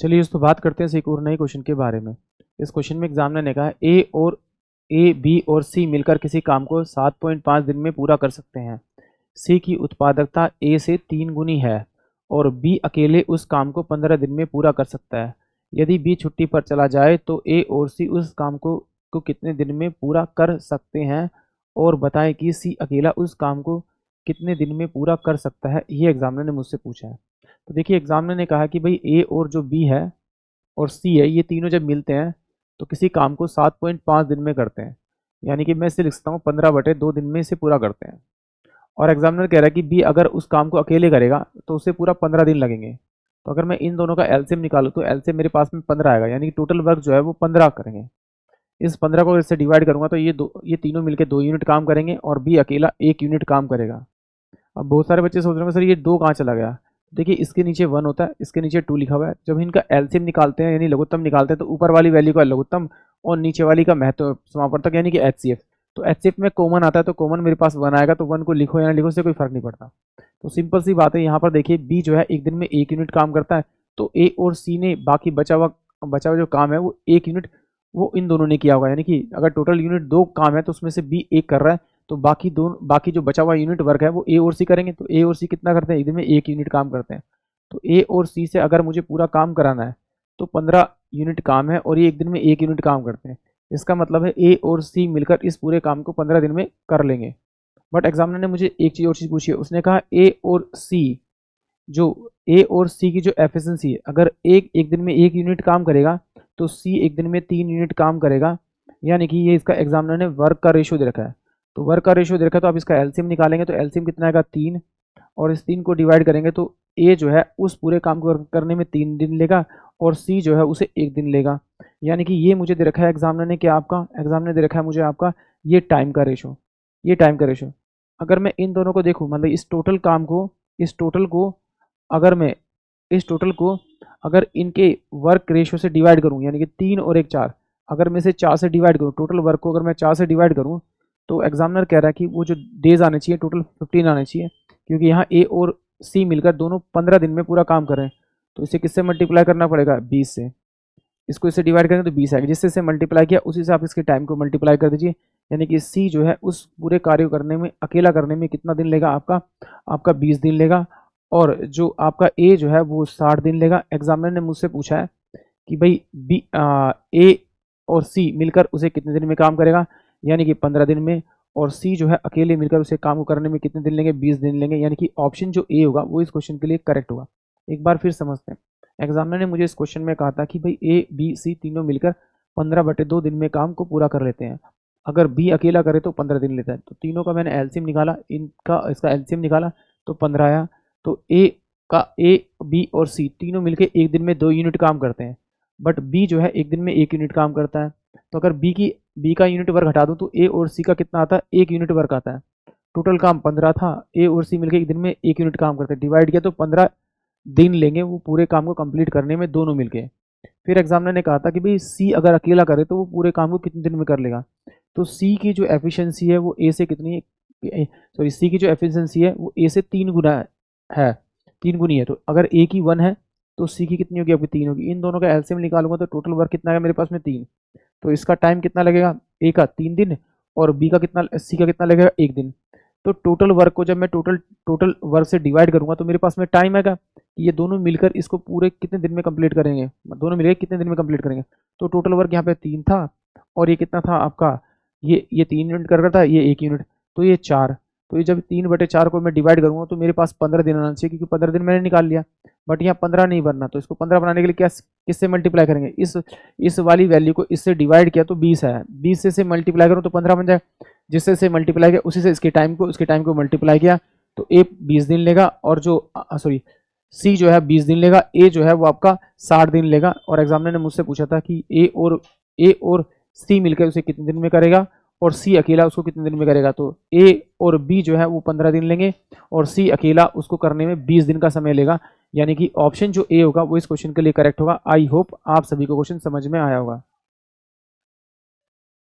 चलिए इस तो बात करते हैं एक और नए क्वेश्चन के बारे में। इस क्वेश्चन में एग्जामिनर ने कहा है ए बी और सी मिलकर किसी काम को 7.5 दिन में पूरा कर सकते हैं। सी की उत्पादकता ए से 3 गुनी है और बी अकेले उस काम को 15 दिन में पूरा कर सकता है। यदि बी छुट्टी पर चला जाए तो ए और सी उस काम को कितने दिन में पूरा कर सकते हैं, और बताएं कि सी अकेला उस काम को कितने दिन में पूरा कर सकता है। ये एग्जामिनर ने मुझसे पूछा है। तो देखिए एग्जामिनर ने कहा कि भाई ए और जो बी है और सी है, ये तीनों जब मिलते हैं तो किसी काम को 7.5 दिन में करते हैं। यानी कि मैं इसे लिख सकता हूँ 15/2 दिन में इसे पूरा करते हैं। और एग्जामिनर कह रहा है कि बी अगर उस काम को अकेले करेगा तो उसे पूरा 15 दिन लगेंगे। तो अगर मैं इन दोनों का एलसीएम निकालूँ तो एलसीएम मेरे पास में 15 आएगा, यानी कि टोटल वर्क जो है वो 15 करेंगे। इस 15 को इससे डिवाइड करूंगा तो ये तीनों मिलकर 2 यूनिट काम करेंगे और बी अकेला 1 यूनिट काम करेगा। अब बहुत सारे बच्चे सोच रहे होंगे सर ये 2 कहाँ चला गया। देखिए इसके नीचे 1 होता है, इसके नीचे 2 लिखा हुआ है। जब इनका एलसीएम निकालते हैं यानी लघुत्तम निकालते हैं तो ऊपर वाली वैल्यू का लघुत्तम और नीचे वाली का महत्व समापवर्तक यानी कि एचसीएफ। तो एचसीएफ में कॉमन आता है तो कॉमन मेरे पास 1 आएगा, तो 1 को लिखो या ना लिखो इससे कोई फर्क नहीं पड़ता। तो सिंपल सी बात है, यहाँ पर देखिए बी जो है एक दिन में 1 यूनिट काम करता है, तो ए और सी ने बाकी बचा हुआ जो काम है वो 1 यूनिट वो इन दोनों ने किया होगा। यानी कि अगर टोटल यूनिट 2 काम है तो उसमें से बी 1 कर रहा है, तो बाकी जो बचा हुआ यूनिट वर्क है वो ए और सी करेंगे। तो ए और सी कितना करते हैं, एक दिन में 1 यूनिट काम करते हैं। तो ए और सी से अगर मुझे पूरा काम कराना है तो 15 यूनिट काम है और ये एक दिन में 1 यूनिट काम करते हैं। इसका मतलब है ए और सी मिलकर इस पूरे काम को 15 दिन में कर लेंगे। बट एग्जामिनर ने मुझे एक चीज़ और चीज़ पूछी है, उसने कहा ए और सी की जो एफिशिएंसी है, अगर एक दिन में 1 यूनिट काम करेगा तो सी एक दिन में 3 यूनिट काम करेगा। यानी कि ये इसका एग्जामिनर ने वर्क का रेशियो दे रखा है। तो वर्क का रेशियो दे रखा है तो आप इसका एलसीएम निकालेंगे तो एलसीएम कितना आएगा 3, और इस 3 को डिवाइड करेंगे तो ए जो है उस पूरे काम को करने में 3 दिन लेगा और सी जो है उसे 1 दिन लेगा। यानी कि ये मुझे दे रखा है एग्जामिनर ने, क्या आपका एग्जामिनर दे रखा है मुझे आपका ये टाइम का रेशो। अगर मैं इन दोनों को देखूँ, मतलब इस टोटल को अगर इनके वर्क रेशियो से डिवाइड करूँ, यानी कि 3 और 1 4, अगर मैं इसे 4 से डिवाइड करूँ, टोटल वर्क को अगर मैं 4 से डिवाइड करूँ तो एग्जामिनर कह रहा है कि वो जो डेज आने चाहिए टोटल 15 आने चाहिए, क्योंकि यहाँ ए और सी मिलकर दोनों 15 दिन में पूरा काम कर रहे हैं। तो इसे किससे मल्टीप्लाई करना पड़ेगा, 20 से। इसको इससे डिवाइड करेंगे तो 20 आएगा, जिससे इसे मल्टीप्लाई किया उसी से आप इसके टाइम को मल्टीप्लाई कर दीजिए। यानी कि सी जो है उस पूरे कार्य को करने में, अकेला करने में कितना दिन लेगा, आपका 20 दिन लेगा। और जो आपका ए जो है वो 60 दिन लेगा। एग्जामिनर ने मुझसे पूछा है कि भाई ए और सी मिलकर उसे कितने दिन में काम करेगा, यानी कि 15 दिन में, और सी जो है अकेले मिलकर उसे काम को करने में कितने दिन लेंगे, 20 दिन लेंगे। यानी कि ऑप्शन जो ए होगा वो इस क्वेश्चन के लिए करेक्ट होगा। एक बार फिर समझते हैं। एग्जामिनर ने मुझे इस क्वेश्चन में कहा था कि भाई ए बी सी तीनों मिलकर 15/2 दिन में काम को पूरा कर लेते हैं। अगर बी अकेला करे तो 15 दिन लेता है। तो तीनों का मैंने एलसीएम निकाला, इसका एलसीएम निकाला तो 15 आया। तो ए बी और सी तीनों मिलकर एक दिन में 2 यूनिट काम करते हैं, बट बी जो है एक दिन में 1 यूनिट काम करता है। तो अगर बी का यूनिट वर्क हटा दूं तो ए और सी का कितना आता है, 1 यूनिट वर्क आता है। टोटल काम 15 था, ए और सी मिलकर एक दिन में 1 यूनिट काम करते हैं, डिवाइड किया तो 15 दिन लेंगे वो पूरे काम को कंप्लीट करने में दोनों मिलके। फिर एग्जामिनर ने कहा था कि भाई सी अगर अकेला करे तो वो पूरे काम को कितने दिन में कर लेगा। तो सी की जो एफिशिएंसी है वो ए से कितनी है, सॉरी सी की जो एफिशिएंसी है वो ए से 3 गुना है, 3 गुनी है। तो अगर ए की 1 है तो सी की कितनी होगी, आपकी 3 होगी। इन दोनों का एलसीएम निकालूंगा तो टोटल वर्क कितना है मेरे पास में 3। तो इसका टाइम कितना लगेगा, ए का 3 दिन और सी का कितना लगेगा, 1 दिन। तो टोटल वर्क को जब मैं टोटल वर्क से डिवाइड करूंगा तो मेरे पास में टाइम आएगा कि ये दोनों मिलकर इसको पूरे कितने दिन में कंप्लीट करेंगे, दोनों मिलकर कितने दिन में कंप्लीट करेंगे। तो टोटल वर्क यहाँ पे 3 था और ये कितना था आपका, ये 3 यूनिट कर रहा था, ये 1 यूनिट, तो ये 4। तो ये जब 3/4 को मैं डिवाइड करूंगा तो मेरे पास 15 दिन आना चाहिए, क्योंकि 15 दिन मैंने निकाल लिया। बट यहाँ 15 नहीं बनना, तो इसको 15 बनाने के लिए क्या किससे मल्टीप्लाई करेंगे, इस वाली वैल्यू को इससे डिवाइड किया तो 20 आया, 20 से मल्टीप्लाई करो तो 15 बन जाए। जिससे से मल्टीप्लाई किया उसी से इसके टाइम को मल्टीप्लाई किया तो ए 20 दिन लेगा, और जो सॉरी सी जो है 20 दिन लेगा, ए जो है वो आपका 60 दिन लेगा। और एग्जामिनर ने मुझसे पूछा था कि ए और सी मिलकर उसे कितने दिन में करेगा और सी अकेला उसको कितने दिन में करेगा। तो ए और बी जो है वो 15 दिन लेंगे और सी अकेला उसको करने में 20 दिन का समय लेगा। यानी कि ऑप्शन जो ए होगा वो इस क्वेश्चन के लिए करेक्ट होगा। आई होप आप सभी को क्वेश्चन समझ में आया होगा।